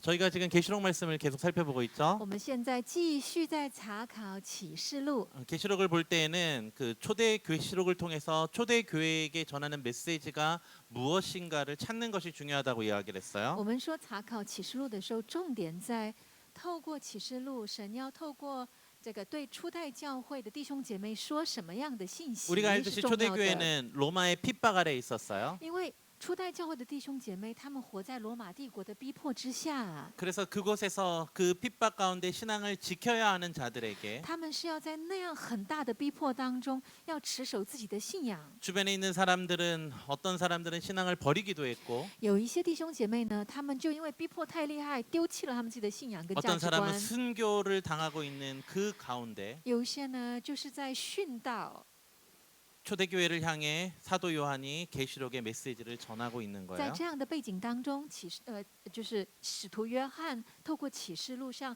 저희가 지금 계시록 말씀을 계속 살펴보고 있죠. 我们现在继续在查考启示录。 계시록을 볼 때에는 그 초대 계시록을 통해서 초대 교회에게 전하는 메시지가 무엇인가를 찾는 것이 중요하다고 이야기를 我 했어요. 们说查考启示录的时候，重点在透过启示录，神要透过这个对初代教会的弟兄姐妹说什么样的信息 우리가 是 알듯이 重 초대 要的。 교회는 로마의 핍박 아래 있었어요. 因为初代教会的弟兄姐妹，他们活在罗马帝国的逼迫之下， 그래서 그곳에서 그 핍박 가운데 신앙을 지켜야 하는 자들에게 他们是要在那样很大的逼迫当中，要持守自己的信仰。 주변에 있는 사람들은 어떤 사람들은 신앙을 버리기도 했고 有一些弟兄姐妹呢，他们就因为逼迫太厉害，丢弃了他们自己的信仰跟价 어떤 值 사람은 观。 순교를 당하고 있는 그 가운데 有一些呢，就是在殉道。 초대교회를 향해 사도 요한이 계시록의 메시지를 전하고 있는 在 거예요. 这样的背景当中，就是使徒约翰透过启示录上，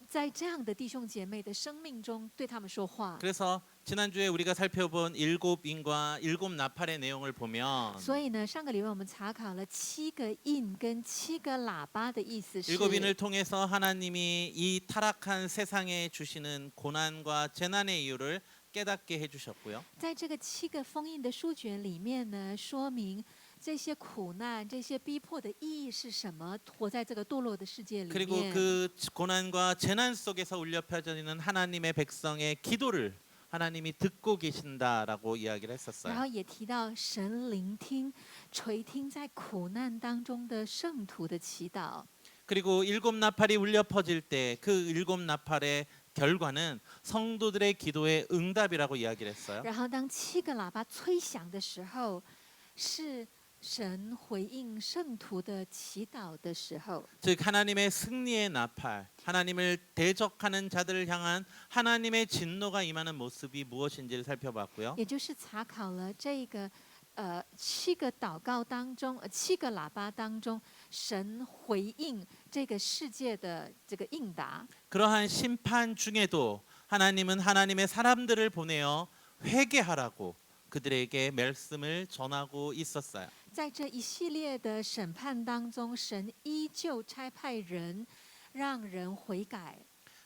在这样的弟兄姐妹的生命中对他们说话。 그래서 지난주에 우리가 살펴본 일곱 인과 일곱 나팔의 내용을 보면 所以呢，上个礼拜我们查考了7个印跟7个喇叭的意思是， 일곱 인을 통해서 하나님이 이 타락한 세상에 주시는 고난과 재난의 이유를 깨닫게 해주셨고요. 在这个7个封印的书卷里面呢，说明这些苦难、这些逼迫的意义是什么？活在这个堕落的世界里 그리고 面。 그 고난과 재난 속에서 울려 퍼지는 하나님의 백성의 기도를 하나님이 듣고 계신다라고 이야기를 然 했었어요. 后也提到神聆听、垂听在苦难当中的圣徒的祈祷。 그리고 일곱 나팔이 울려 퍼질 때 그 일곱 나팔의 결과는 성도들의 기도의 응답이라고 이야기를 했어요. 然后当7个喇叭吹响的时候，是神回应圣徒的祈祷的时候。 즉 하나님의 승리의 나팔, 하나님을 대적하는 자들을 향한 하나님의 진노가 임하는 모습이 무엇인지를 살펴봤고요. 也就是查考了这个7个祷告当中，7个喇叭当中，神回应这个世界的这个应答。 그러한 심판 중에도 하나님은 하나님의 사람들을 보내어 회개하라고 그들에게 말씀을 전하고 있었어요. 在这一系列的审判当中，神依旧差派人，让人悔改。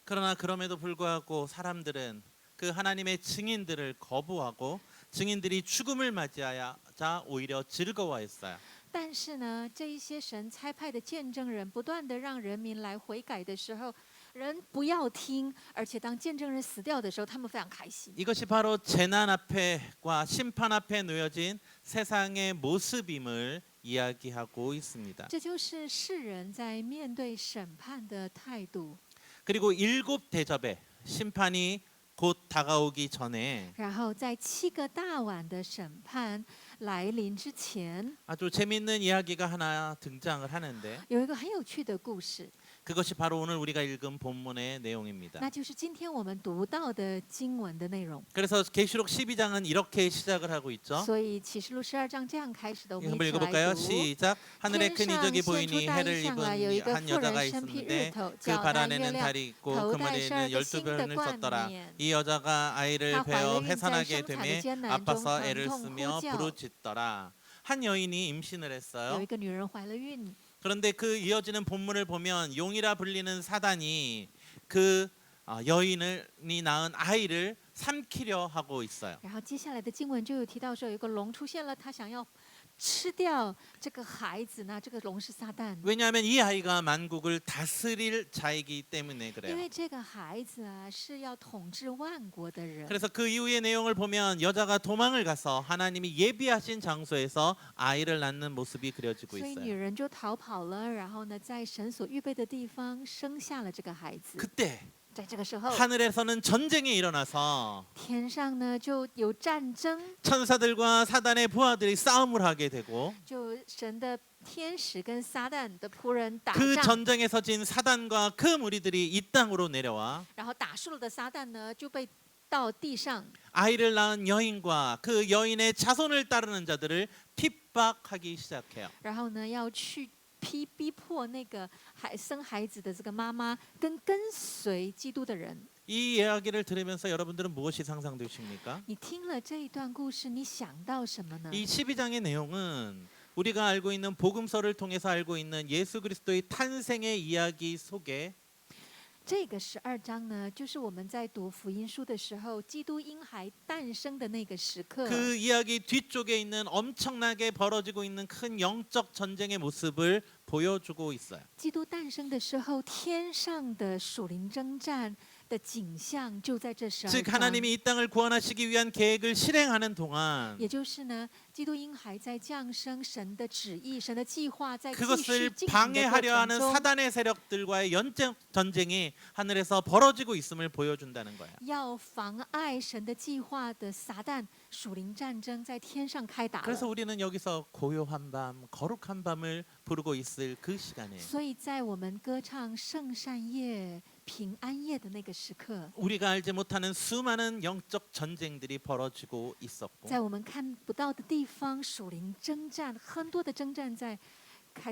그러나 그럼에도 불구하고 사람들은 그 하나님의 증인들을 거부하고 증인들이 죽음을 맞이하자 오히려 즐거워했어요. 但是呢，这一些神差派的见证人，不断的让人民来悔改的时候，人不要听，而且当见证人死掉的时候，他们非常开心。 이것이 바로 재난 앞에과 심판 앞에 놓여진 세상의 모습임을 이야기하고 있습니다. 这就是世人在面对审判的态度。 그리고 일곱 대접의 심판이 곧 다가오기 전에 然后在7个大碗的审判来临之前， 아주 재미있는 이야기가 하나 등장을 하는데 有一个很有趣的故事， 그것이 바로 오늘 우리가 읽은 본문의 내용입니다. 那就是今天我们读到的经文的内容。 그래서 계시록 12장은 이렇게 시작을 하고 있죠. 所以启示录12章这样开始的，我们 한번 一起来 읽어볼까요? 读。 시작. 하늘에 큰 天上 이적이 现 보이니 出大 해를 异象 입은 来，有一个 한 妇 여자가 人身披日 있었는데 头， 그 脚 발 戴月 안에는 亮， 달이 있고 头 그 戴12 머리에는 个星的 12별을 冠 썼더라. 冕。 이 여자가 아이를 她怀了 베어 孕，在 해산하게 生产的 되매 艰难中 아파서 疼 애를 痛 쓰며 呼叫。 부르짖더라. 한 여인이 임신을 有 했어요. 一个女人怀了孕， 그런데 그 이어지는 본문을 보면 용이라 불리는 사단이 그 여인이 낳은 아이를 삼키려 하고 있어요. 然后接下来的经文就有提到说，有一个龙出现了，他想要吃掉这个孩子呢。这个龙是撒旦， 왜냐하면 이 아이가 만국을 다스릴 자이기 때문에 因 그래요. 为这个孩子啊是要统治万国的人。 그래서 그 이후의 내용을 보면 여자가 도망을 가서 하나님이 예비하신 장소에서 아이를 낳는 모습이 그려지고 所以女 있어요. 人就逃跑了，然后呢，在神所预备的地方生下了这个孩子。 그때 在这个时候， 하늘에서는 전쟁이 일어나서 天上呢就有战争， 천사들과 사단의 부하들이 싸움을 하게 되고 就神的天使跟撒旦的仆人打 그 仗， 전쟁에서 진 사단과 그 무리들이 이 땅으로 내려와 然后打输了的撒旦呢就被到地上， 아이를 낳은 여인과 그 여인의 자손을 따르는 자들을 핍박하기 시작해요. 然后呢要去逼迫那个生孩子的这个妈妈跟随基督的人。 이 이야기를 들으면서 여러분들은 무엇이 상상되십니까? 你听了这一段故事，你想到什么呢？ 이 12장의 내용은 우리가 알고 있는 복음서를 통해서 알고 있는 예수 그리스도의 탄생의 이야기 속에 这个12章呢，就是我们在读福音书的时候，基督婴孩诞生的那个时刻。 그 이야기 뒤쪽에 있는 엄청나게 벌어지고 있는 큰 영적 전쟁의 모습을 보여주고 있어요. 基督诞生的时候，天上的属灵征战的景象就在这12 즉 章。 하나님이 이 땅을 구원하시기 위한 계획을 실행하는 동안 也就是呢，基督婴孩在降生，神的旨意、神的计划在继续 그것을 进行的过 방해하려 程 하는 中， 사단의 세력들과의 연적 전쟁이 하늘에서 벌어지고 있음을 보여준다는 거예요. 要妨碍神的计划的撒旦属灵战争在天上开打 그래서 了。 우리는 여기서 고요한 밤, 거룩한 밤을 부르고 있을 그 시간에 所以在我们歌唱圣善夜、平安夜的那个时刻， 우리가 알지 못하는 수많은 영적 전쟁들이 벌어지고 있었고 在我们看不到的地方，属灵征战，很多的征战在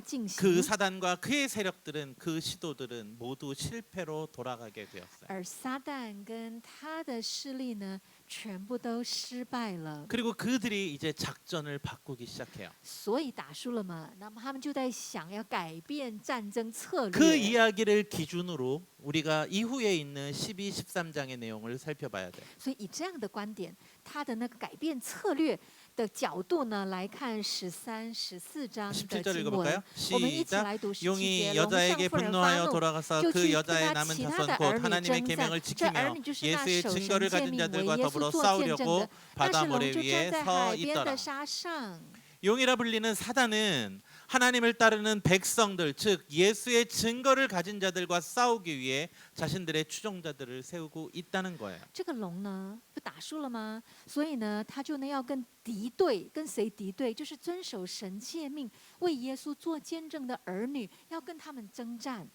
进 그 行。 사단과 그의 세력들은 그 시도들은 모두 실패로 돌아가게 되었어요. 而撒旦跟他的势力呢，全部都失败了。 그리고 그들이 이제 작전을 바꾸기 시작해요. 所以打输了嘛，那么他们就在想要改变战争策 그 略。 이야기를 기준으로 우리가 이후에 있는 12, 13장의 내용을 살펴봐야 돼요. 所以以这样的观点，他的那个改变策略的角度呢，来看13、14章的 17절 经文 읽어볼까요? 。我们一起 시작. 来读17 용이 节。龙 여자에게 向妇人发 분노하여 怒， 돌아가서 就 그 去跟 여자의 他 남은 其他 자손 的 곧 儿女 하나님의 征 계명을 战。这儿 지키며 女就是那 예수의 守神 증거를 诫 가진 命为 자들과 耶稣 더불어 做见证 싸우려고 的。但 바다 是龙 모래 就站 위에 在 서 海边 있더라. 的沙上。 용이라 불리는 사단은 하나님을 따르는 백성들, 즉 예수의 증거를 가진 자들과 싸우기 위해 자신들의 추종자들을 세우고 있다는 거예요. 这个龙呢，不打输了吗？所以呢，他就呢要跟敌对，跟谁敌对？就是遵守神诫命、为耶稣做见证的儿女，要跟他们征战。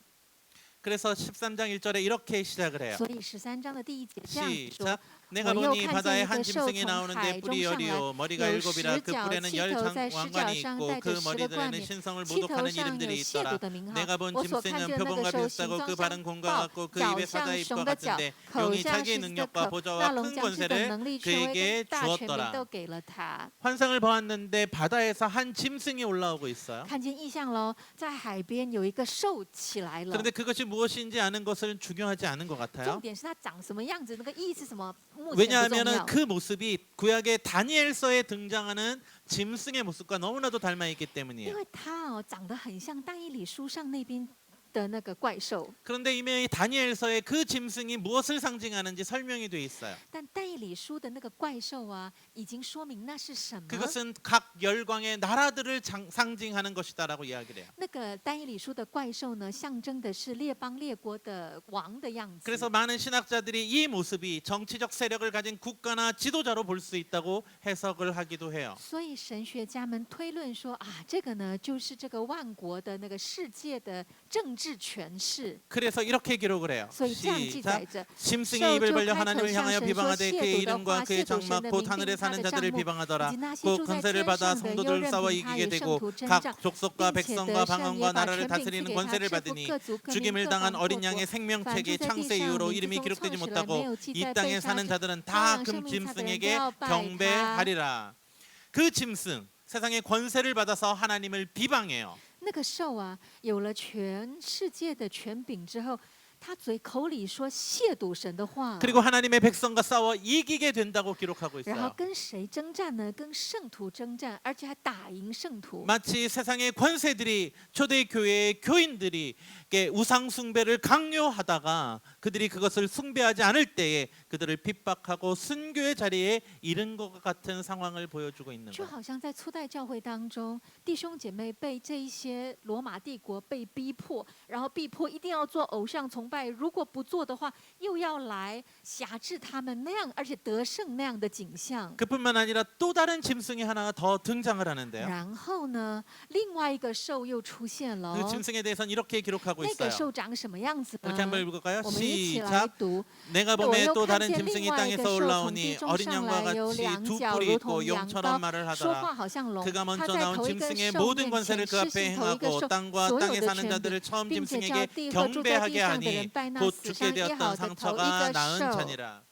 그래서 13장 1절에 이렇게 시작을 해요. 所以13章的第一节这样子说 시작. 내가 我又 보니 看见 바다에 一 한 个兽 짐승이 从 나오는데 海中 뿔이 上来， 열이요 머리가 有 일곱이라 十 그 角， 뿔에는 七 열 头，在十角 왕관이 上 있고 带 그 着10的冠 머리들에는 冕， 신성을 七头 모독하는 上有 이름들이 亵渎 있더라. 的名号。 내가 본 我所看 짐승은 见那个 표범과 兽形 비슷하고 状 그 像 발은 곰과 豹， 같고 그 脚 입에 像 사자의 熊 입과 的脚， 같은데 口 용이 像 자기의 狮子的 능력과 口。那 보좌와 龙 큰 将至等 권세를 能力、权威 그에게 跟大权柄 주었더라. 都给了他。 환상을 보았는데 바다에서 한 짐승이 올라오고 있어요. 看见异象喽，在海边有一个兽起来了。 그런데 그것이 무엇인지 아는 것은 중요하지 않은 것 重 같아요. 点是它长什么样子，那个意是什么？目前不重 왜냐하면 要。 그 모습이 구약의 다니엘서에 등장하는 짐승의 모습과 너무나도 닮아 있기 因 때문이에요. 为它长得很像但以理书上那边的那个怪兽， 그런데 이미 다니엘서에 그 짐승이 무엇을 상징하는지 설명이 돼 있어요. 但但以理书的那个怪兽啊，已经说明那是什么。 그것은 각 열광의 나라들을 상징하는 것이다라고 이야기를 해요. 那个但以理书的怪兽呢，象征的是列邦列国的王的样子。 그래서 많은 신학자들이 이 모습이 정치적 세력을 가진 국가나 지도자로 볼 수 있다고 해석을 하기도 해요. 所以神学家们推论说啊，这个呢，就是这个万国的那个世界的政治权势。 그래서 이렇게 기록을 해요. 所以这样记载 시작. 着。 짐승이 입을 벌려 兽就开口 하나님을 向 향하여 神说 비방하되 亵 그의 渎的 이름과 话， 그의 亵渎神 장막 的 곧 名， 하늘에 并他 사는 的帐 자들을 幕，以 비방하더라. 及那些 그 住在 권세를 天 받아 上的，又 성도들을 任 싸워 凭他 이기게 与圣 되고 徒征 각 战， 족속과 并且 백성과 得胜， 방언과 也把 나라를 权柄赐 다스리는 给他， 권세를 制服 받으니 各族各民 죽임을 各 당한 方各 어린 国。 양의 凡住 생명책의 在地 창세 上 이후로 名字 이름이 中 기록되지 创始人没 못하고 有记 이 在 땅에 被杀 사는 之 자들은 羔 다 羊 금 生命册的人都 짐승에게 要拜他。 경배하리라. 그 짐승 세상의 권세를 받아서 하나님을 비방해요. 那个兽啊，有了全世界的权柄之后，他嘴口里说亵渎神的话， 그리고 하나님의 백성과 싸워 이기게 된다고 기록하고 然后 있어요. 跟谁征战呢？跟圣徒征战，而且还打赢圣徒。 마치 세상의 권세들이 초대교회의 교인들이 우상 숭배를 강요하다가 그들이 그것을 숭배하지 않을 때에 그들을 핍박하고 순교의 자리에 이른 것 같은 상황을 보여주고 있는 就 거예요. 好像在初代教会当中，弟兄姐妹被这一些罗马帝国被逼迫，然后逼迫一定要做偶像崇拜，如果不做的话，又要来辖制他们那样，而且得胜那样的景象。 그뿐만 아니라 또 다른 짐승이 하나 더 등장을 하는데요. 然后呢，另外一个兽又出现了 그 哦。 짐승에 대해서는 이렇게 기록하고 那个 있어요. 兽长什么样子 이렇게 呢？ 한번 읽을까요? 我们一起来 시작. 读。 내가 我 봄에 又 또 看 다른 见另 짐승이 外一个 땅에서 兽从地 올라오니 中 어린 上 양과 来，有 같이 两 두 脚 뿔이 如 있고 同羊 용처럼 羔， 말을 说 하더라. 话好像龙。 그가 他 먼저 在 나온 头一个 짐승의 兽 모든 面 권세를 前 그 施 앞에 行头一个 행하고 兽 땅과 所有 땅에 的 사는 权柄， 자들을 처음 并且叫 짐승에게 地和住在 경배하게 地上的人 하니 拜那 곧 死 죽게 伤医 되었던 好的头一 상처가 个 나은 兽。 자니라.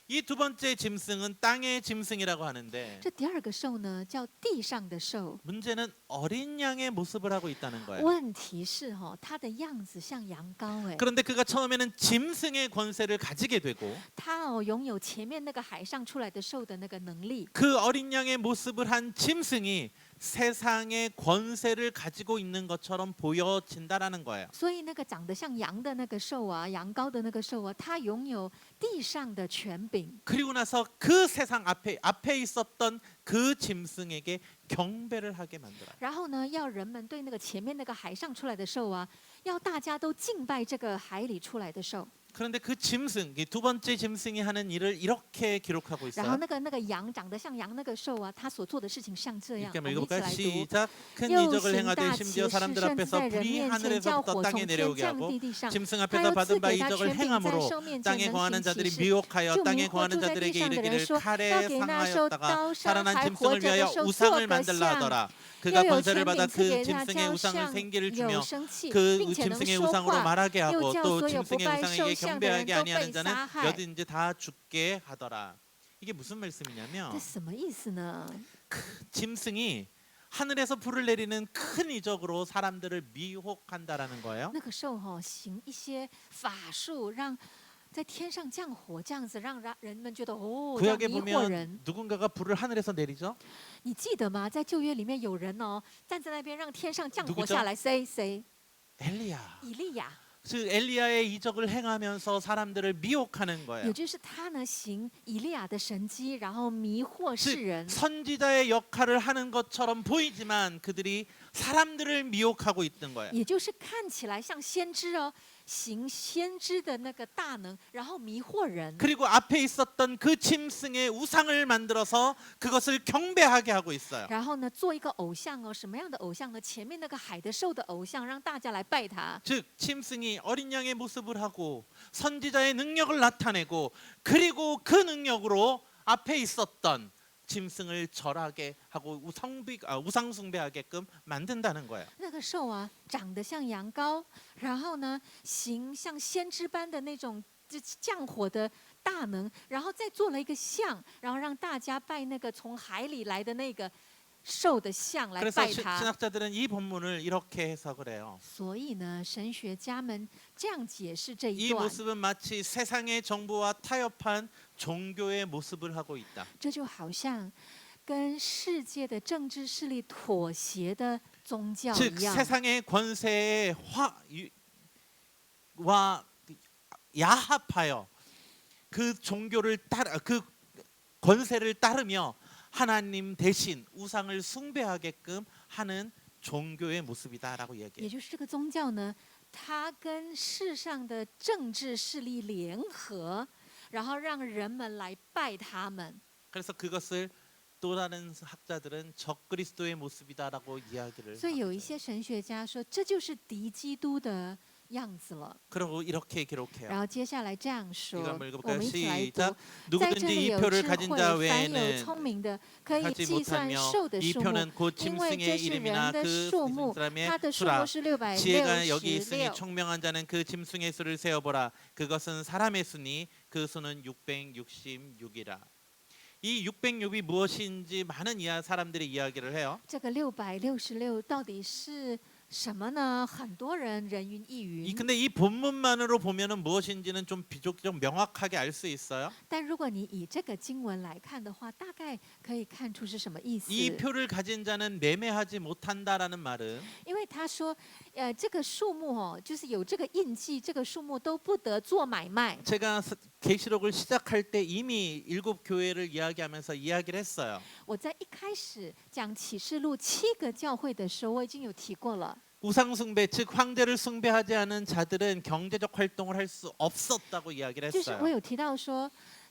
이 두 번째 짐승은 땅의 짐승이라고 하는데 这第二个兽呢，叫地上的兽。 문제는 어린 양의 모습을 하고 있다는 거예요. 问题是它的样子像羊羔哎， 그런데 그가 처음에는 짐승의 권세를 가지게 되고 它拥有前面那个海上出来的兽的那个能力。 그 어린 양의 모습을 한 짐승이 세상의 권세를 가지고 있는 것처럼 보여진다라는 거예요. 所以那个长得像羊的那个兽啊，羊羔的那个兽啊，它拥有地上的权柄。 그리고 나서 그 세상 앞에 있었던 그 짐승에게 경배를 하게 만들어요. 然后呢，要人们对那个前面那个海上出来的兽啊，要大家都敬拜这个海里出来的兽。 그런데 그 짐승, 이 두 번째 짐승이 하는 일을 이렇게 기록하고 然后 있어요. 那个羊长得像羊那个兽啊，它所做的事情像这样。 이렇게 我 한번 们一起 읽어볼까요? 来读。 시작. 큰 又 이적을 行 행하되 大奇 심지어 事， 사람들 甚至 앞에서 在人 불이 面前叫 하늘에서부터 火 땅에 从天 내려오게 降 하고 地地上。 짐승 他 앞에서 又赐 받은 바 给他 이적을 权柄，在 행함으로 兽面前 땅에 能 거하는 行 자들이 奇事。 미혹하여 就 땅에 迷惑 거하는 住在 자들에게 地上的人 이르기를 说，要 칼에 给那受 상하였다가 刀伤 살아난 还活 짐승을 着的 위하여 兽做 우상을 个 만들라 像。 하더라. 又 그가 有 권세를 权 받아 柄赐 그 给他， 짐승의 叫 우상을 像 생기를 有 주며 生气， 그 并且能 짐승의 说 우상으로 话。 말하게 又 하고 叫 또 所有不 짐승의 拜兽 우상에게 像的人 경배하게 都 아니하는 被 자는 杀害。 여든지 다 죽게 하더라. 이게 무슨 这 말씀이냐면 什么意思呢？ 짐승이 하늘에서 불을 내리는 큰 이적으로 사람들을 미혹한다라는 거예요. 那个兽行一些法术，让在天上降火，这样子让人们觉得这样 구약에 迷惑 보면 人。 누군가가 불을 하늘에서 내리죠. 你记得吗？在旧约里面有人站在那边让天上降 누구 火 죠 下来，谁？ 엘리야. 以利亚， 그 엘리야의 이적을 행하면서 사람들을 미혹하는 거예요. 也就是他呢行以利亚的神迹，然后迷惑世 즉 人。 선지자의 역할을 하는 것처럼 보이지만 그들이 사람들을 미혹하고 있던 거예요. 也就是看起来像先知行先知的那个大能，然后迷惑人。 그리고 앞에 있었던 그 짐승의 우상을 만들어서 그것을 경배하게 하고 있어요. 然后呢，做一个偶像什么样的偶像呢？前面那个海的兽的偶像，让大家来拜他。 즉 짐승이 어린 양의 모습을 하고 선지자의 능력을 나타내고 그리고 그 능력으로 앞에 있었던 짐승을 절하게 하고 우상 숭배하게끔 만든다는 거예요. 那个兽长得像羊羔，然后呢，行像先知般的那种降火的大能，然后再做了一个像，然后让大家拜那个从海里来的那个兽的像来 그래서 拜他。 신학자들은 이 본문을 이렇게 해석을 해요. 所以呢，神学家们这样解释这一 이 段， 모습은 마치 세상의 정부와 타협한 종교의 모습을 하고 있다. 这就好像跟世界的政治势力妥协的宗教 즉 一样。 세상의 권세에 와 야합하여 그 종교를 따라 그 권세를 따르며 하나님 대신 우상을 숭배하게끔 하는 종교의 모습이다라고 也 얘기해요. 就是这个宗教呢，它跟世上的政治势力联合，然后让人们来拜他们。 그래서 그것을 또 다른 학자들은 적그리스도의 모습이다라고 이야기를 所以有一 하죠. 些神学家说，这就是敌基督的样子了。 그리고 이렇게 然 기록해요. 后接下来这样 이거 说， 한번 我 읽어볼까요? 们一起来读。 시작. 在这 누구든지 里 이 有 표를 智 가진 慧， 자 凡有 외에는 聪明的，可以 하지 计算 못하며 兽的 이 数目， 표는 곧 因为这 짐승의 是 이름이나 人的 그 数目， 사람의 它的数 수라. 目是 지혜가 여기 있으니 666。 총명한 자는 그 짐승의 수를 세어보라. 그것은 사람의 수니 그 수는 666이라. 이 606이 무엇인지 많은 사람들이 이야기를 해요. 这个666到底是什么呢？很多人人云亦云。 근데 이 본문만으로 보면은 무엇인지는 좀 비교적 명확하게 알 수 있어요. 但如果你以这个经文来看的话，大概可以看出是什么意思。 이 표를 가진 자는 매매하지 못한다라는 말은 因为他说，这个数目就是有这个印记，这个数目都不得做买卖。 제가 계시록을 시작할 때 이미 7교회를 이야기하면서 이야기를 했어요. 我在一开始讲启示录7个教会的时候，我已经有提过了。 우상 숭배, 즉 황제를 숭배하지 않은 자들은 경제적 활동을 할 수 없었다고 이야기를 就是我 했어요. 有提到说，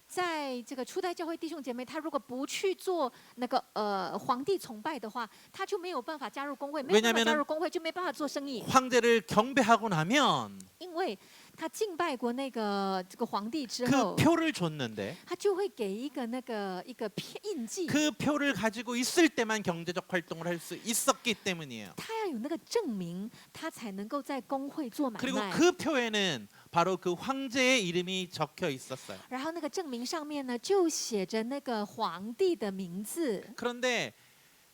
在这个初代教会弟兄姐妹，他如果不去做那个皇帝崇拜的话，他就没有办法加入工会，没有办法加入工会就没办法做生意， 황제를 경배하고 나면 因为他敬拜过这个皇帝之 그 后， 표를 줬는데 他就会给一个印记， 그 표를 가지고 있을 때만 경제적 활동을 할 수 있었기 때문이에요. 他要有那个证明，他才能够在工会做买 그리고 卖。 그 표에는 바로 그 황제의 이름이 적혀 있었어요. 然后那个证明上面呢，就写着那个皇帝的名字。 그런데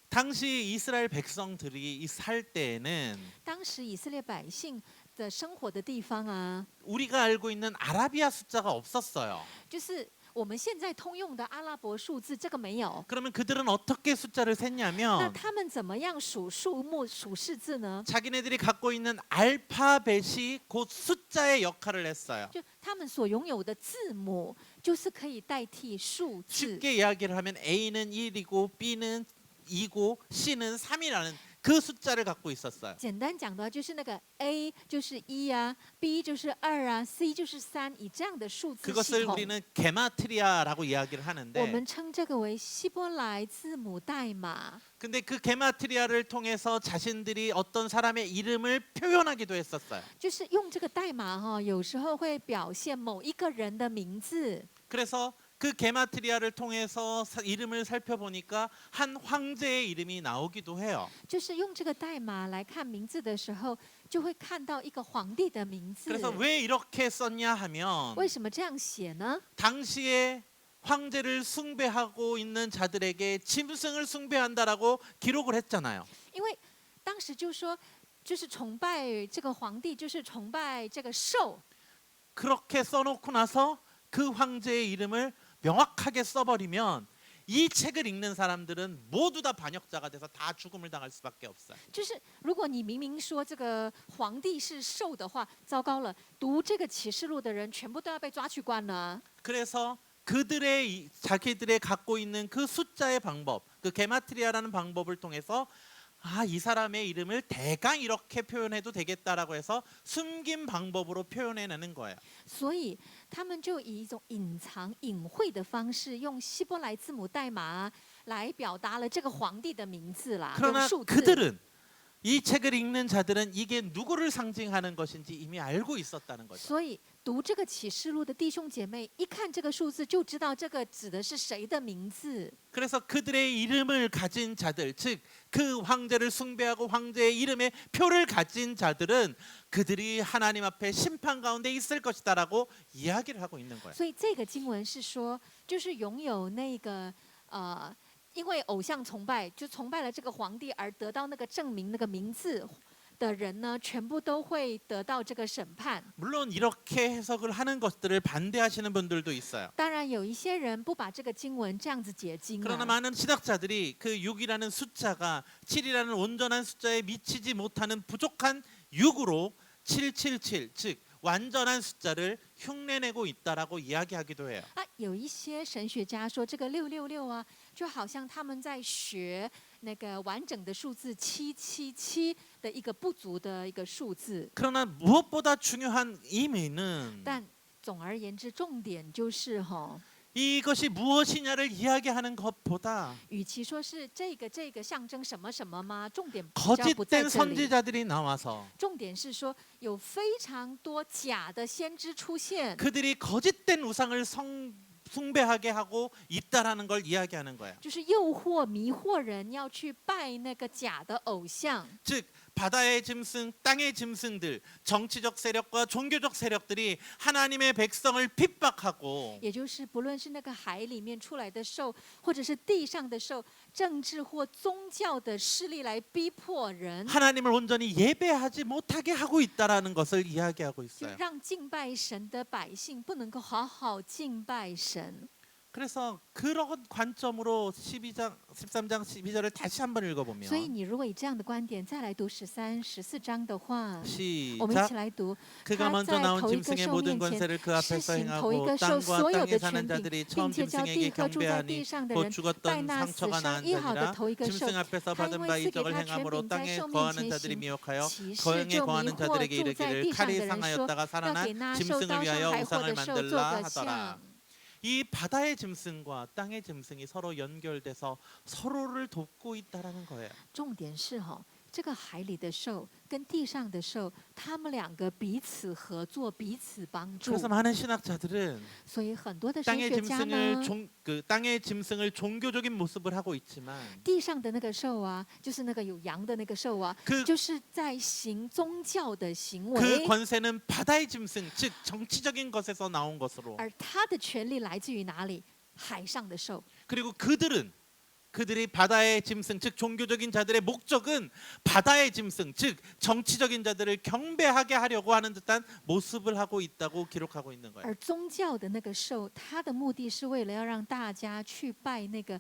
당시 이스라엘 백성들이 살 때에는 当时以色列百姓的生活的地方啊， 우리가 알고 있는 아라비아 숫자가 없었어요. 就是我们现在通用的阿拉伯数字，这个没有。 그러면 그들은 어떻게 숫자를 那 셌냐면 他们怎么样数数目、数式字呢？ 자기네들이 갖고 있는 알파벳이 곧 숫자의 역할을 했어요. 就他们所拥有的字母，就是可以代替数字。 쉽게 이야기를 하면 A는 1이고 B는 2고 C는 3이라는 그 숫자를 갖고 있었어요. 简单讲的话，就是那个 A 就是一啊，B 就是二啊，C 就是三，以这样的数字系 그것을 统， 우리는 게마트리아라고 이야기를 我 하는데 们称这个为希伯来字母代码。 근데 그 게마트리아를 통해서 자신들이 어떤 사람의 이름을 표현하기도 했었어요. 就是用这个代码哈、有时候会表现某一个人的名字。 그래서 그 게마트리아를 통해서 이름을 살펴보니까 한 황제의 이름이 나오기도 해요. 就是用这个代码来看名字的时候，就会看到一个皇帝的名字。 그래서 왜 이렇게 썼냐 하면 为什么这样写呢？ 당시에 황제를 숭배하고 있는 자들에게 짐승을 숭배한다라고 기록을 했잖아요. 因为当时就说，就是崇拜这个皇帝，就是崇拜这个兽。 그렇게 써놓고 나서 그 황제의 이름을 명확하게 써버리면 이 책을 읽는 사람들은 모두 다 반역자가 돼서 다 죽음을 당할 수밖에 없어요. 就是如果你明明说这个皇帝是兽的话，糟糕了，读这个启示录的人全部都要被抓去关了。 그래서 그들의 자기들의 갖고 있는 그 숫자의 방법, 그 게마트리아라는 방법을 통해서 이 사람의 이름을 대강 이렇게 표현해도 되겠다라고 해서 숨긴 방법으로 표현해내는 거예요. 所以他们就以一种隐藏、隐晦的方式，用希伯来字母代码来表达了这个皇帝的名字啦，用 그러나 数字。 그들은 이 책을 읽는 자들은 이게 누구를 상징하는 것인지 이미 알고 있었다는 거죠. 所以读这个启示录的弟兄姐妹，一看这个数字就知道这个指的是谁的名字。 그래서 그들의 이름을 가진 자들, 즉 그 황제를 숭배하고 황제의 이름의 표를 가진 자들은 그들이 하나님 앞에 심판 가운데 있을 것이다라고 이야기를 하고 있는 거예요. 所以这个经文是说，就是拥有那个因为偶像崇拜，就崇拜了这个皇帝而得到那个证明那个名字的人呢，全部都会得到这个审判。 물론 이렇게 해석을 하는 것들을 반대하시는 분들도 있어요. 当然，有一些人不把这个经文这样子解经 그러나 了。 많은 신학자들이 그 6이라는 숫자가 7이라는 온전한 숫자에 미치지 못하는 부족한 6으로 777, 즉 완전한 숫자를 흉내내고 있다라고 이야기하기도 해요. 啊，有一些神学家说，这个666啊，就好像他们在学那个完整的数字777的一个不足的一个数字。 그러나 무엇보다 중요한 의미는 但总而言之，重点就是이것이 무엇이냐를 이야기하는 것보다 与其说是这个象征什么什么吗？重点比较不在 거짓된 这里。 선지자들이 나와서 重点是说，有非常多假的先知出现， 그들이 거짓된 우상을 숭배하게 하고 있다라는 걸 이야기하는 거예요. 就是诱惑、迷惑人要去拜那个假的偶像。 즉 바다의 짐승, 땅의 짐승들, 정치적 세력과 종교적 세력들이 하나님의 백성을 핍박하고 也就是不论是那个海里面出来的兽，或者是地上的兽，政治或宗教的势力来逼迫人， 하나님을 온전히 예배하지 못하게 하고 있다라는 것을 이야기하고 就 있어요. 让敬拜神的百姓不能够好好敬拜神。 그래서 그런 관점으로 13장 12절을 다시 한번 所以 읽어보면 你如果以这样的观点再来读13、14章的话，我们一 시작 起来读。 그가 他 먼저 在 나온 头一个 짐승의 兽 모든 面前 권세를 그 施 앞에서 行头一 행하고 个兽 땅과 所有 땅에 的 사는 权柄， 자들이 처음 并且叫 짐승에게 地和住在 경배하니 地上的 곧 人拜 죽었던 那死 상처가 伤 나은 医好的 자니라 头一个兽。 짐승 앞에서 他 받은 因 바 为赐给 이적을 他权 행함으로 柄，在 땅에 兽面 거하는 前 자들이 行。 미혹하여 骑士 거행에 就迷 거하는 惑 자들에게 住在 이르기를 地上的 칼이 人说， 상하였다가 要 살아난 给那受 짐승을 刀伤 위하여 害祸 우상을 的兽做 만들라 个 하더라. 像。 이 바다의 짐승과 땅의 짐승이 서로 연결돼서 서로를 돕고 있다라는 거예요. 重点是这个海里的兽跟地上的兽，他们两个彼此合作，彼此帮助。 그래서 많은 신학자들은 所以很多的神 땅의 学家呢， 땅의 짐승을 종교적인 모습을 하고 있지만 地上的那个兽啊，就是那个有羊的那个兽啊， 그 就是在行宗教的行 그 为， 권세는 바다의 짐승, 즉 정치적인 것에서 나온 것으로. 而它的权利来自于哪里？海上的兽。 그리고 그들이 바다의 짐승, 즉 종교적인 자들의 목적은 바다의 짐승, 즉 정치적인 자들을 경배하게 하려고 하는 듯한 모습을 하고 있다고 기록하고 있는 거예요. 而宗教的那个兽，它的目的是为了要让大家去拜那个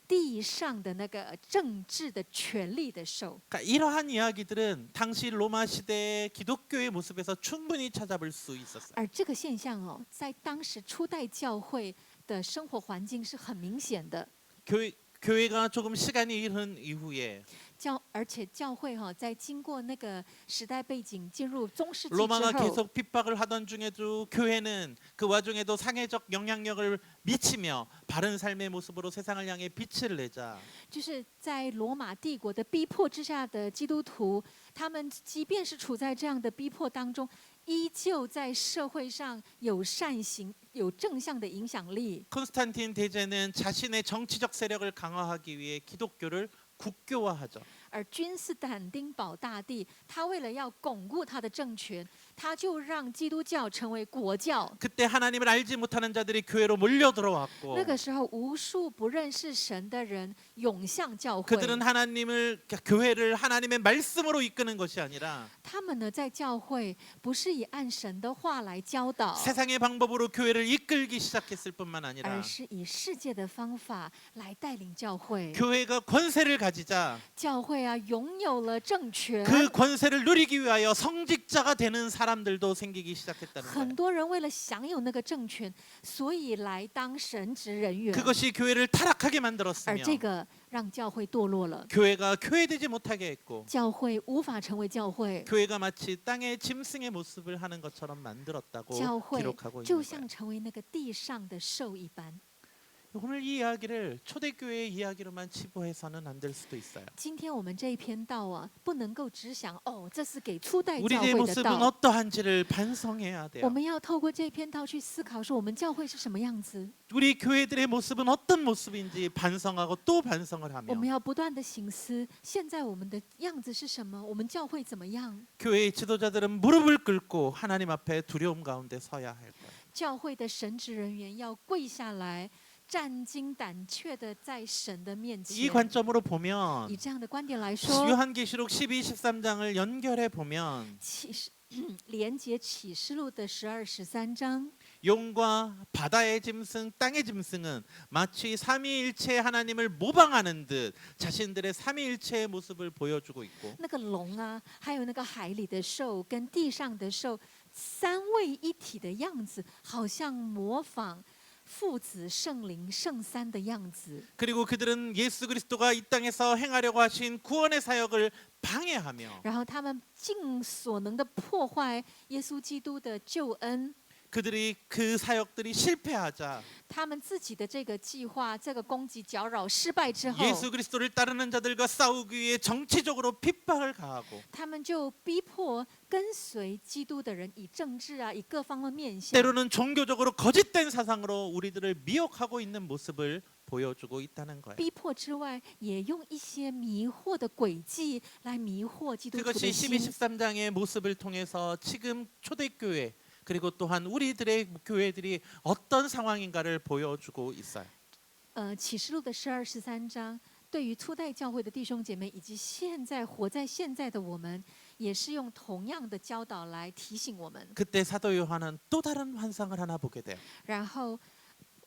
地上的那个政治的权力的兽。 그러니까 이러한 이야기들은 당시 로마 시대의 기독교의 모습에서 충분히 찾아볼 수 있었어요. 而这个现象哦，在当时初代教会的生活环境是很明显的。 교회가 조금 시간이 흐른 이후에 而且教会哈、在经过那个时代背景进入中世纪之 로마가 后， 계속 핍박을 하던 중에도 교회는 그 와중에도 상해적 영향력을 미치며 바른 삶의 모습으로 세상을 향해 빛을 내자. 就是在罗马帝国的逼迫之下的基督徒，他们即便是处在这样的逼迫当中，依旧在社会上有善行、有正向的影响力。 콘스탄틴 대제는 자신의 정치적 세력을 강화하기 위해 기독교를 국교화하죠. 而君士坦丁堡大帝，他为了要巩固他的政权，他就让基督教成为国教。 그때 하나님을 알지 못하는 자들이 교회로 몰려 들어왔고 那个时候，无数不认识神的人涌向教会。 그들은 교회를 하나님의 말씀으로 이끄는 것이 아니라 他们呢，在教会不是以按神的话来教导， 세상의 방법으로 교회를 이끌기 시작했을 뿐만 而 아니라 是以世界的方法来带领教会。 교회가 권세를 가지자 教会啊，拥有了政权， 그 권세를 누리기 위하여 성직자가 되는 사람들도 생기기 시작했다는 很 거예요. 多人为了享有那个政权，所以来当神职人员， 그것이 교회를 타락하게 而 만들었으며 这个让教会堕落了， 교회가 교회되지 못하게 했고 教会无法成为教会， 교회가 마치 땅의 짐승의 모습을 하는 것처럼 만들었다고 教会 기록하고 就 있는 像 거예요. 成为那个地上的兽一般。 오늘 이 이야기를 초대교회의 이야기로만 치부해서는 안 될 수도 있어요. 今天我们这一篇道啊，不能够只想哦，这是给初代教 우리의 会的 모습은 道。 어떠한지를 반성해야 我 돼요. 们要透过这篇道去思考，说我们教会是什么样子。 우리 교회들의 모습은 어떤 모습인지 반성하고 또 반성을 我 하며 们要不断的省思，现在我们的样子是什么？我们教会怎么样？ 교회의 지도자들은 무릎을 꿇고 하나님 앞에 두려움 가운데 서야 할 거예요. 教会的神职人员要跪下来，战惊胆怯的在神的面 이 前。 관점으로 보면 以这样的观点来说， 요한계시록 12, 13장을 연결해 보면 启示连接启示录的12、13章， 용과 바다의 짐승, 땅의 짐승은 마치 삼위일체 하나님을 모방하는 듯 자신들의 삼위일체의 모습을 보여주고 있고 那个龙啊，还有那个海里的兽跟地上的兽，三位一体的样子，好像模仿父子、圣灵、圣三的样子。 그리고 그들은 예수 그리스도가 이 땅에서 행하려고 하신 구원의 사역을 방해하며 然后他们尽所能的破坏耶稣基督的救恩， 그들이 그 사역들이 실패하자 他们自己的这个计划、这个攻击搅扰失败之后， 예수 그리스도를 따르는 자들과 싸우기 위해 정치적으로 핍박을 가하고 他们就逼迫跟随基督的人以政治啊，以各方的面向， 때로는 종교적으로 거짓된 사상으로 우리들을 미혹하고 있는 모습을 보여주고 있다는 거예요. 逼迫之外，也用一些迷惑的诡计来迷惑基督徒 그것이 12, 的心。 13장의 모습을 통해서 지금 초대교회 그리고 또한 우리들의 교회들이 어떤 상황인가를 보여주고 있어요. 启示录的12、13章，对于初代教会的弟兄姐妹，以及现在活在现在的我们，也是用同样的教导来提醒我们。 그때 사도 요한은 또 다른 환상을 하나 보게 돼요. 然后，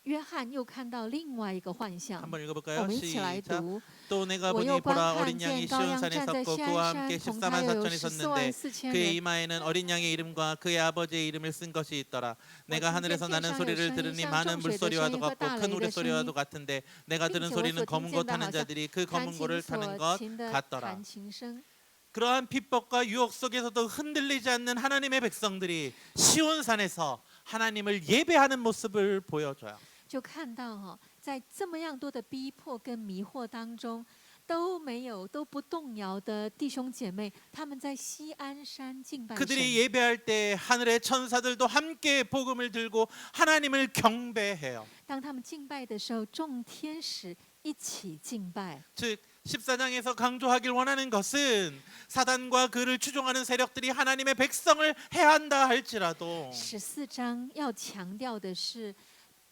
约翰又看到另外一个幻象， 한번 我 읽어볼까요? 们一起来 시작. 读。 또 내가 我又 보니 观 보라 看 어린 见 양이 羔 시온 羊 산에 站在 섰고 西 그와 安 함께 山，同 14만 他有 4천이 14 섰는데 万4千 그의 人。 이마에는 어린 양의 이름과 그의 아버지의 이름을 쓴 것이 있더라. 내가 하늘에서 나는 소리를 들으니 많은 물소리와도 같고 큰 우레소리와도 같은데 내가 并 들은 且我所 소리는 听 검은 见 것 的好 타는 像 자들이 그 弹 검은 琴 고를 所 타는 것 琴的 같더라. 弹琴声。 그러한 핍박과 유혹 속에서도 흔들리지 않는 하나님의 백성들이 시온산에서 하나님을 예배하는 모습을 보여줘요. 就看到哈、在这么样多的逼迫跟迷惑当中，都没有都不动摇的弟兄姐妹，他们在锡安山敬拜 그들이 神。 예배할 때 하늘의 천사들도 함께 복음을 들고 하나님을 경배해요. 当他们敬拜的时候，众天使一起敬拜。 즉 14장에서 강조하길 원하는 것은 사단과 그를 추종하는 세력들이 하나님의 백성을 해한다 할지라도 14章要强调的是，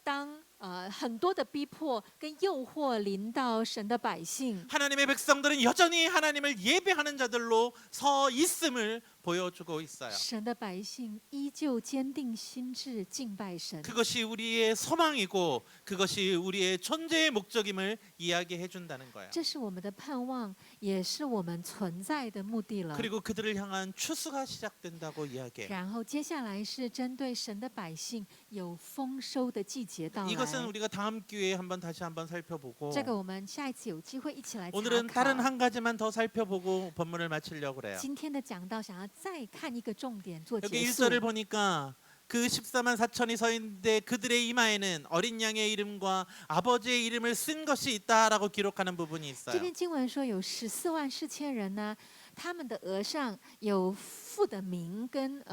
当很多的逼迫跟诱惑临到神的百姓， 하나님의 백성들은 여전히 하나님을 예배하는 자들로 서 있음을 보여주고 있어요. 神的百姓依旧坚定心志敬拜神。 그것이 우리의 소망이고 그것이 우리의 존재의 목적임을 이야기해 준다는 거예요. 这是我们的盼望，也是我们存在的目的了。 그리고 그들을 향한 추수가 시작된다고 이야기해요. 然后接下来是针对神的百姓有丰收的季节到 이것은 来。 우리가 다음 기회에 다시 한번 살펴보고 这个我们下一次有机会一起来查 오늘은 다른 考。 한 가지만 더 살펴보고 본문을 마치려고 그래요. 今天的讲道想要再看一个重点做 여기 结束。 1절을 보니까 그 14만 4천이 서 있는데 그들의 이마에는 어린 양의 이름과 아버지의 이름을 쓴 것이 있다라고 기록하는 부분이 这 있어요. 边经文说有144000人呢，他们的额上有父的名跟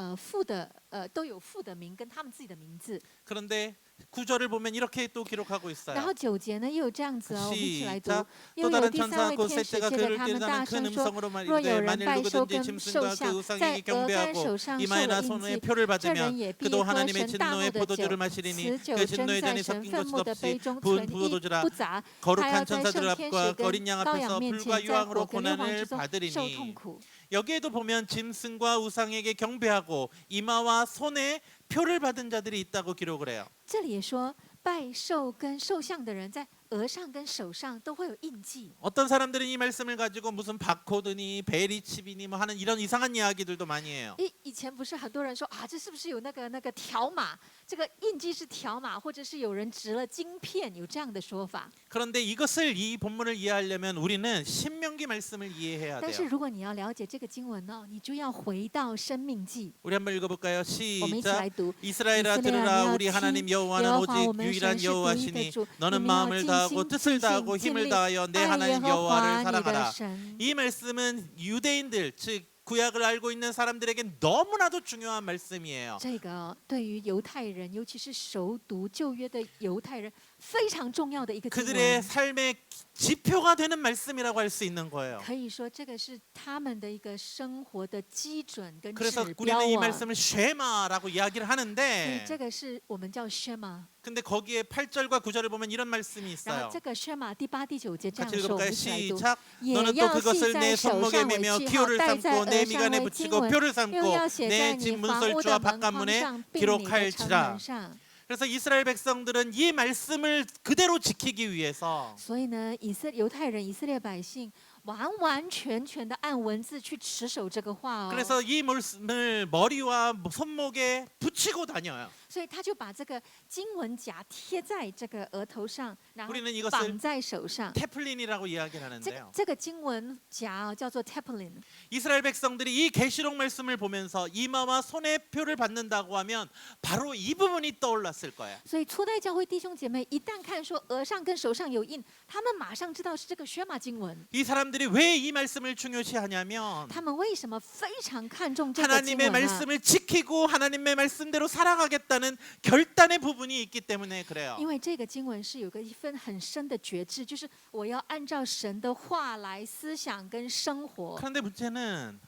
都有父的名跟他们自己的名字。 그런데 9절을 보면 이렇게 또 기록하고 然 있어요. 后9节呢又有这样子哦，我们一起来读。 시작. 又 또 有 다른 第三 천사가 位 곧 天使 셋째가 接着 그를 他们大 띠르다는 큰 声说： 음성으로 若有 말이되 人 만일 拜寿 누구든지 跟 짐승과 兽 그 像， 우상에게 在额跟 경배하고 手上受 이마에나 了印 손에 记， 표를 这 받으면 人也必 그도 喝 하나님의 神大 진노의 怒的酒， 포도주를 마시리니 此酒 그 真 진노의 在 잔이 神 섞인 愤 것은 怒的 없이 杯中 부은 存一 포도주라 不杂。他 거룩한 要在圣 천사들 天使 앞과 跟 어린 양 羔羊 앞에서 面 불과 前，在火 유황으로 跟硫磺 고난을 之中受 받으리니 痛苦。 여기에도 보면 짐승과 우상에게 경배하고 이마와 손에 표를 받은 자들이 있다고 기록을 해요. 这里也说，拜寿跟兽像的人在额上跟手上都会有印记。 어떤 사람들은 이 말씀을 가지고 무슨 바코드니 베리칩이니 뭐 하는 이런 이상한 이야기들도 많이 해요. 以前不是很多人说啊，这是不是有那个条码？这个印记是条码，或者是有人植了晶片，有这样的说法。 그런데 이것을 이 본문을 이해하려면 우리는 신명기 말씀을 이해해야 但是 돼요. 如果你要了解这个经文呢，你就要回到《生命记》， 우리 한번 읽어볼까요? 我们一起来 시작. 读。 이스라엘아 들으라 우리 하나님 여호와는 오직 유일한 여호와시니 너는 마음을 다하고 뜻을 다하고 힘을 다하여 내 爱耶 하나님 和华 여호와를 你的 사랑하라. 神。 이 말씀은 유대인들 즉 구약을 알고 있는 사람들에겐 너무나도 중요한 말씀이에요. 这个对于犹太人，尤其是熟读旧约的犹太人，非常重要的一个经 그들의 文。 삶의 지표가 되는 말씀이라고 할 수 있는 거예요. 可以说，这个是他们的一个生活的基准跟指 그래서 标 우리는 이 啊。 말씀을 쉐마라고 이야기를 所以 하는데 这个是我们叫 Shema。 근데 거기에 8절과 9절을 보면 이런 말씀이 然后 있어요. 这个 Shema 第8、第9节这样 같이 说，我们 읽어볼까요? 一起来读。 시작. 也 너는 또 要系 그것을 在 내 手 손목에 上为 매며 记号， 기호를 戴在 삼고 내 额上 미간에 为经 붙이고 文， 표를 又 삼고 要写在 내 你 집 房屋 문설주와 的门框 밖관문에 上，并你的城 기록할지라. 门上。 그래서 이스라엘 백성들은 이 말씀을 그대로 지키기 위해서 所以呢，犹太人、以色列百姓完完全全的按文字去持守这个话哦。 그래서 이 말씀을 머리와 손목에 붙이고 다녀요. 所以他就把这个经文夹贴在这个额头上，然后 우리는 이것을 绑在手上。 테플린이라고 이야기를 这个 하는데요. 这个经文夹叫做 Tefillin。 이스라엘 백성들이 이 계시록 말씀을 보면서 이마와 손에 표를 받는다고 하면 바로 이 부분이 떠올랐을 거예요. 所以初代教会弟兄姐妹一旦看说额上跟手上有印，他们马上知道是这个薛马经文。 이 사람들이 왜 이 말씀을 중요시하냐면 他们为什么非常看重这个经 하나님의 文呢？ 말씀을 지키고 하나님의 말씀대로 살아가겠다는 결단의 부분이 있기 때문에 그래요. 因为这个经文是有个一份很深的觉知，就是我要按照神的话来思想跟生活。 그런데 문제는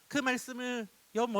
그 말씀을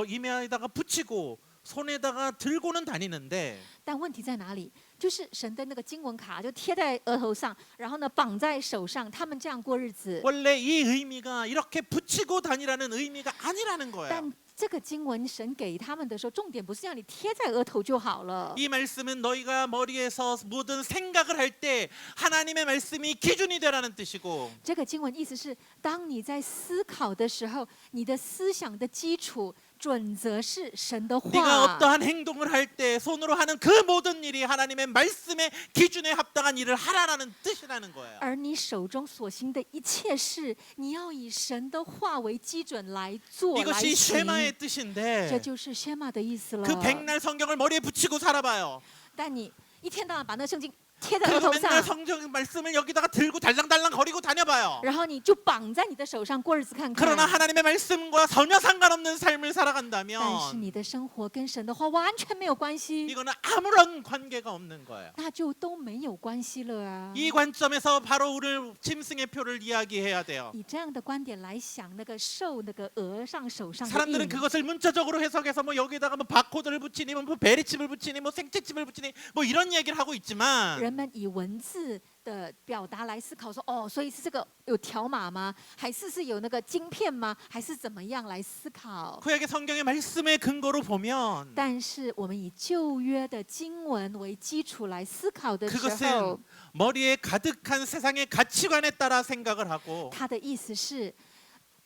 이마에다가 붙이고 손에다가 들고는 다니는데 但问题在哪里？就是神的那个经文卡就贴在额头上，然后呢绑在手上，他们这样过日子。 원래 이 의미가 이렇게 붙이고 다니라는 의미가 아니라는 거예요. 但这个经文神给他们的时候，重点不是让你贴在额头就好了。 이 말씀은 너희가 머리에서 모든 생각을 할 때 하나님의 말씀이 기준이 되라는 뜻이고 这个经文意思是，当你在思考的时候，你的思想的基础准则是神的 네가 话。 어떠한 행동을 할 때 손으로 하는 그 모든 일이 하나님의 말씀의 기준에 합당한 일을 하라라는 뜻이라는 거예요. 而你手中所行的一切事，你要以神的话为基准来做来 이것이 行。 쉐마의 这 뜻인데 就是 Shema 的意思了。 그 백날 성경을 머리에 붙이고 살아봐요. 但你一天到晚把那圣经贴在额 그리고 头 맨날 上， 성경 말씀을 여기다가 들고 달랑달랑 거리고 다녀봐요. 然后你就绑在你的手上过日子看 그러나 看。 하나님의 말씀과 전혀 상관없는 삶을 但是 살아간다면 你的生活跟神的话完全没有关系， 이거는 아무런 관계가 없는 거예요. 那就都没有关系了啊。 이 관점에서 바로 오늘 짐승의 표를 이야기해야 돼요. 以这样的观点来想，那个兽那个额上手上的 사람들은 印， 그것을 문자적으로 해석해서 뭐 여기다가 뭐 바코드를 붙이니 뭐 베리칩을 붙이니 뭐 생체칩을 붙이니 뭐 이런 얘기를 하고 있지만 人们以文字的表达来思考说，哦，所以是这个有条码吗？还是有那个晶片吗？还是怎么样来思考？ 구약의 성경의 말씀의 근거로 보면 但是我们以旧约的经文为基础来思考的时 그것은 候， 머리에 가득한 세상의 가치관에 따라 생각을 하고 他的意思是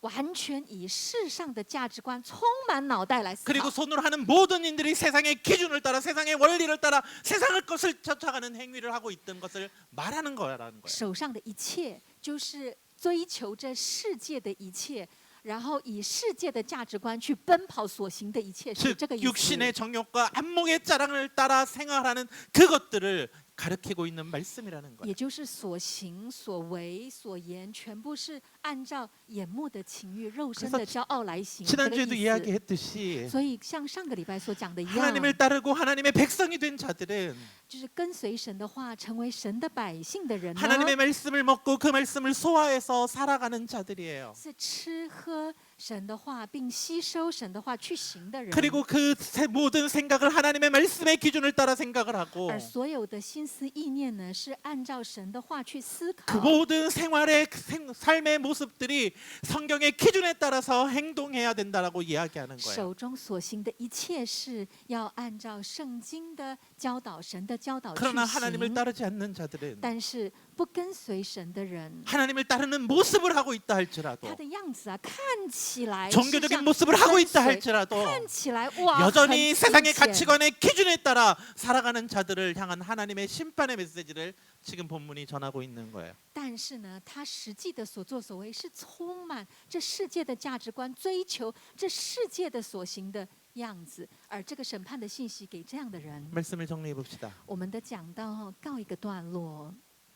完全以世上的价值观充满脑袋来思 그리고 考。 손으로 하는 모든 인들이 세상의 기준을 따라 세상의 원리를 따라 세상의 것을 쫓아가는 행위를 하고 있던 것을 말하는 거라는 거예요. 手上的一切就是追求这世界的一切，然后以世界的价值观去奔跑所行的一切，是 즉 这个意思。 육신의 정욕과 안목의 자랑을 따라 생활하는 그것들을 가르치고 있는 말씀이라는 거예요. 也就是所行所为所言，全部是按照眼目的情欲、肉身 그래서 的骄傲来行。这个 지난주에도 意思。 이야기했듯이 所以像上个礼拜所讲的一样， 하나님을 따르고 하나님의 백성이 된 자들은 就是跟随神的话，成为神的百姓的人呢， 하나님의 말씀을 먹고 그 말씀을 소화해서 살아가는 자들이에요. 是吃喝神的话，并吸收神的话去行的人。 그리고 그 모든 생각을 하나님의 말씀의 기준을 따라 생각을 하고 而所有的心思意念呢，是按照神的话去思 그 考。 모든 생활의 삶의 모습들이 성경의 기준에 따라서 행동해야 된다라고 이야기하는 거예요. 手中所行的一切事，要按照圣经的教导、神的教导去 그러나 하나님을 行。 따르지 않는 자들은 但是不跟随神的人， 하나님을 따르는 모습을 하고 있다 他 할지라도 的样子啊，看起来 종교적인 是 모습을 像 하고 跟 있다 随 할지라도 看起来哇， 여전히 很 세상의 敬虔 가치관의 기준에 따라 살아가는 자들을 향한 하나님의 심판의 메시지를 지금 본문이 전하고 있는 거예요. 但是呢，他实际的所作所为是充满这世界的价值观，追求这世界的所行的样子。而这个审判的信息给这样的人， 말씀을 정리해 봅시다. 我们的讲道告一个段落。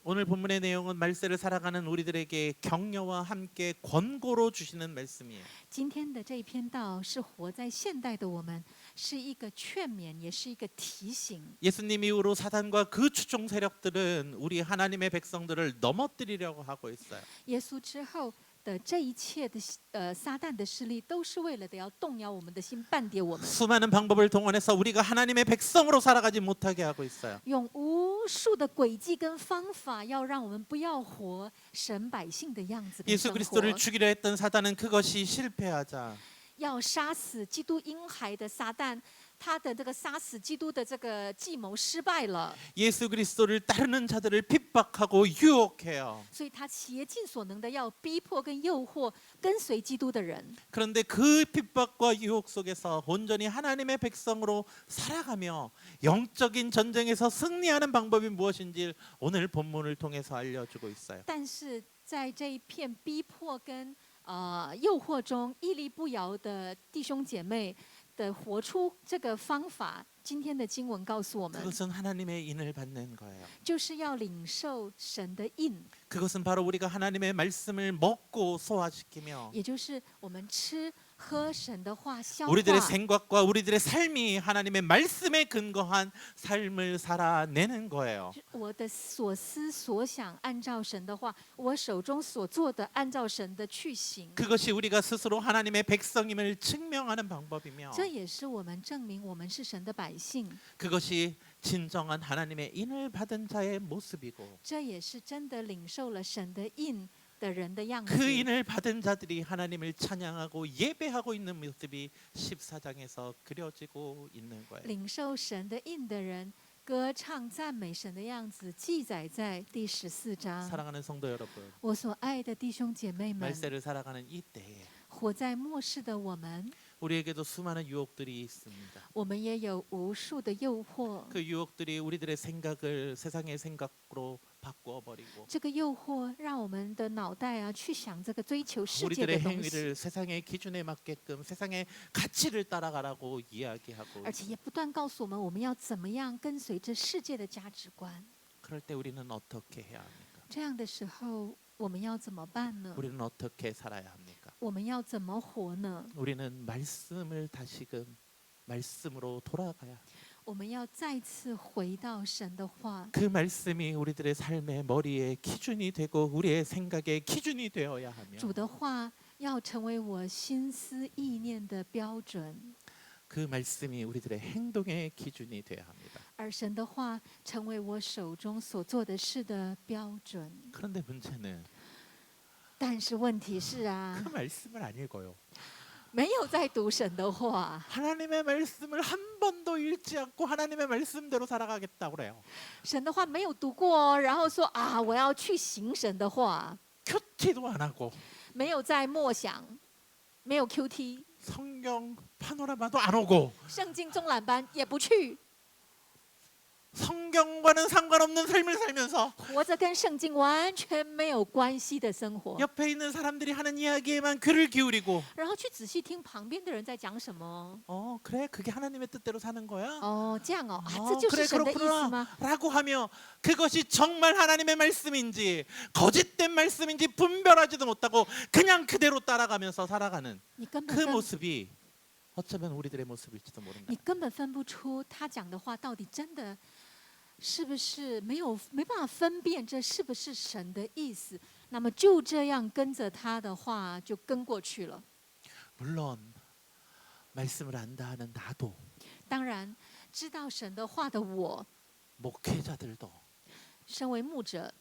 오늘 본문의 내용은 말세를 살아가는 우리들에게 격려와 함께 권고로 주시는 말씀이에요. 今天的这一篇道是活在现代的我们，是一个劝勉，也是一个提醒。 예수님 이후로 사단과 그 추종 세력들은 우리 하나님의 백성들을 넘어뜨리려고 하고 있어요. 耶稣之后的这一切的撒旦的势力，都是为了的要动摇我们的心，绊跌我们， 수많은 방법을 동원해서 우리가 하나님의 백성으로 살아가지 못하게 하고 있어요. 用无数的诡计跟方法，要让我们不要活神百姓的样子跟 예수 生 그리스도를 活。 죽이려 했던 사단은 그것이 실패하자 要杀死基督婴孩的撒旦，他的这个杀死基督的这个计谋失败了， 예수 그리스도를 따르는 자들을 핍박하고 유혹해요. 所以他竭尽所能的要逼迫跟诱惑跟随基督的人。 그런데 그 핍박과 유혹 속에서 온전히 하나님의 백성으로 살아가며 영적인 전쟁에서 승리하는 방법이 무엇인지 오늘 본문을 통해서 알려주고 있어요. 但是在这一片逼迫跟诱惑中，屹立不摇的弟兄姐妹的活出这个方法，今天的经文告诉我们， 그것은 하나님의 인을 받는 거예요. 就是要领受神的印， 그것은 바로 우리가 하나님의 말씀을 먹고 소화시키며 也就是我们吃喝神的话消化。 우리들의 생각과 우리들의 삶이 하나님의 말씀에 근거한 삶을 살아내는 거예요. 我的所思所想按照神的话，我手中所做的按照神的去行。 그것이 우리가 스스로 하나님의 백성임을 증명하는 방법이며 这也是我们证明我们是神的百姓， 그것이 진정한 하나님의 인을 받은 자의 모습이고 这也是真的领受了神的印的人的样子。 그 인을 받은 자들이 하나님을 찬양하고 예배하고 있는 모습이 14장에서 그려지고 있는 거예요. 领受神的印的人，歌唱赞美神的样子，记载在第14章。 사랑하는 성도 여러분, 我所爱的弟兄姐妹们， 말세를 살아가는 이때에 活在末世的我们， 우리에게도 수많은 유혹들이 있습니다. 我们也有无数的诱惑。 그 유혹들이 우리들의 생각을 세상의 생각으로 바꾸어 버리고 这个诱惑让我们的脑袋啊去想这个追求世界的 우리들의 东西， 행위를 세상의 기준에 맞게끔 세상의 가치를 따라가라고 이야기하고 而且也不断告诉我们，我们要怎么样跟随这世界的价值观。 그럴 때 우리는 어떻게 해야 합니까? 这样的时候，我们要怎么办呢？ 우리는 어떻게 살아야 합니까? 我们要怎么活呢？ 우리는 말씀을 다시금 말씀으로 돌아가야. 我们要再次回到神的话， 그 말씀이 우리들의 삶의 머리의 기준이 되고 우리의 생각의 기준이 되어야 하며 主的话要成为我心思意念的标准， 그 말씀이 우리들의 행동의 기준이 되어야 합니다. 而神的话成为我手中所做的事的标准。 그런데 문제는 但是问题是啊 그 ， 말씀을 안 읽어요. 没有在读神的话， 하나님의 말씀을 한 번도 읽지 않고 하나님의 말씀대로 살아가겠다고 그래요. 神的话没有读过哦，然后说啊，我要去行神的话， 큐티도 안 하고 没有在默想，没有 QT， 성경 파노라마도 안 오고 圣经中览班也不去， 성경과는 상관없는 삶을 살면서 活着跟圣经完全没有关系的生活， 옆에 있는 사람들이 하는 이야기에만 귀를 기울이고 然后去仔细听旁边的人在讲什么。 그래 그게 하나님의 뜻대로 사는 거야? 哦，这样哦，啊， 어, 这就是 그래 神的意思吗？ 라고 하며 그것이 정말 하나님의 말씀인지 거짓된 말씀인지 분별하지도 못하고 그냥 그대로 따라가면서 살아가는 你根本 그 分， 모습이 어쩌면 우리들의 모습일지도 모른다. 你根本分不出他讲的话到底真的是不是没办法分辨这是不是神的意思。那么就这样跟着他的话就跟过去了。 물론 말씀을 안다 하는 나도 当然，知道神的话的我， 목회자들도 身为牧者，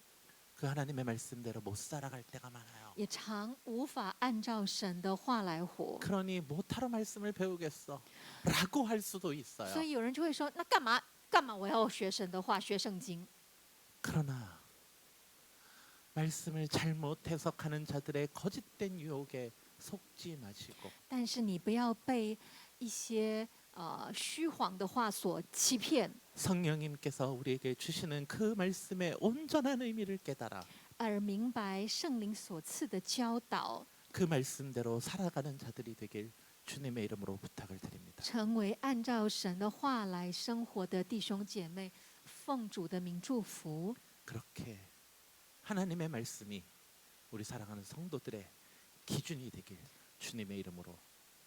그 하나님의 말씀대로 못 살아갈 때가 많아요. 也常无法按照神的话来活。 그러니 못하러 말씀을 배우겠어 라고 할 수도 所 있어요. 以有人就会说，那干嘛我要学神的话，学圣经？ 그러나 말씀을 잘못 해석하는 자들의 거짓된 유혹에 속지 마시고 但是你不要被一些虚谎的话所欺骗， 성령님께서 우리에게 주시는 그 말씀의 온전한 의미를 깨달아 而明白圣灵所赐的教导， 그 말씀대로 살아가는 자들이 되길 주님의 이름으로 부탁을 드립니다. 成为按照神的话来生活的弟兄姐妹，奉主的名祝福。 그렇게 하나님의 말씀이 우리 사랑하는 성도들의 기준이 되길 주님의 이름으로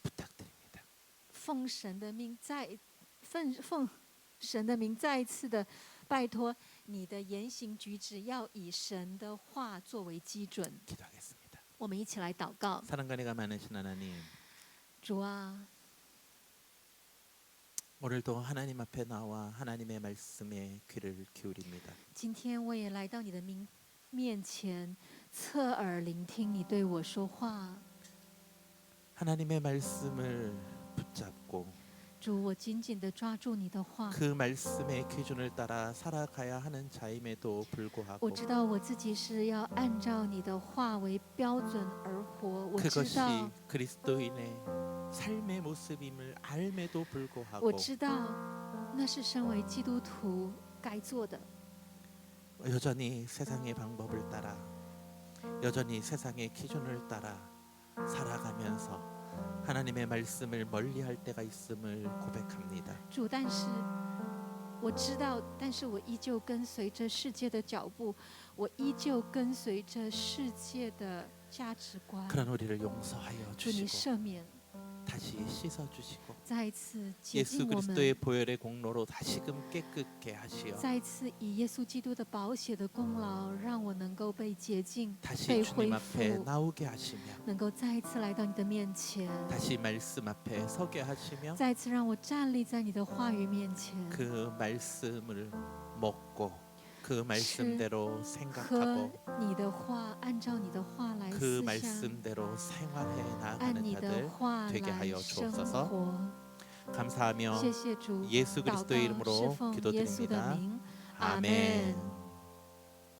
부탁드립니다. 奉神的名奉神的名再一次的拜托你的言行举止要以神的话作为基准。 기도하겠습니다. 我们一起来祷告， 사랑간이가 많으신 하나님, 主啊， 오늘도 하나님 앞에 나와 하나님의 말씀에 귀를 기울입니다. 今天我也来到你的面前，侧耳聆听你对我说话。 하나님의 말씀을 붙잡고 主，我紧紧地抓住你的话。 그 말씀의 기준을 따라 살아가야 하는 자임에도 我 불구하고 知道我自己是要按照你的话为标准而活。我知 그것이 道， 그리스도인의 삶의 모습임을 알매도 我 불구하고 知道，那是身为基督徒该做的。 여전히 세상의 방법을 따라 여전히 세상의 기준을 따라 살아가면서 하나님의 말씀을 멀리할 때가 있음을 고백합니다. 主，但是我知道，但是我依旧跟随着世界的脚步，我依旧跟随着世界的价值观。 그런 우리를 용서하여 主，你 주시고 赦免， 다시 씻어 주시고 再一次洁 예수 净我 그리스도의 们， 보혈의 공로로 다시금 깨끗게 하시어 再一次以耶稣基督的宝血的功劳，让我能够被洁净、 다시 被恢 주님 앞에 复， 나오게 하시며 能够再一次来到你的面前， 다시 말씀 앞에 서게 하시며 再一次让我站立在你的话语面前， 그 말씀을 먹고 그 말씀대로 喝 생각하고 你的话，按照你的话来 그 思想， 말씀대로 생활해 按 나가는 你的 자들 话 되게 来 하여 生 주옵소서. 活。 감사하며 谢谢主， 예수 祷告 그리스도의 이름으로 是奉耶稣的 기도드립니다. 名，阿 아멘. 门。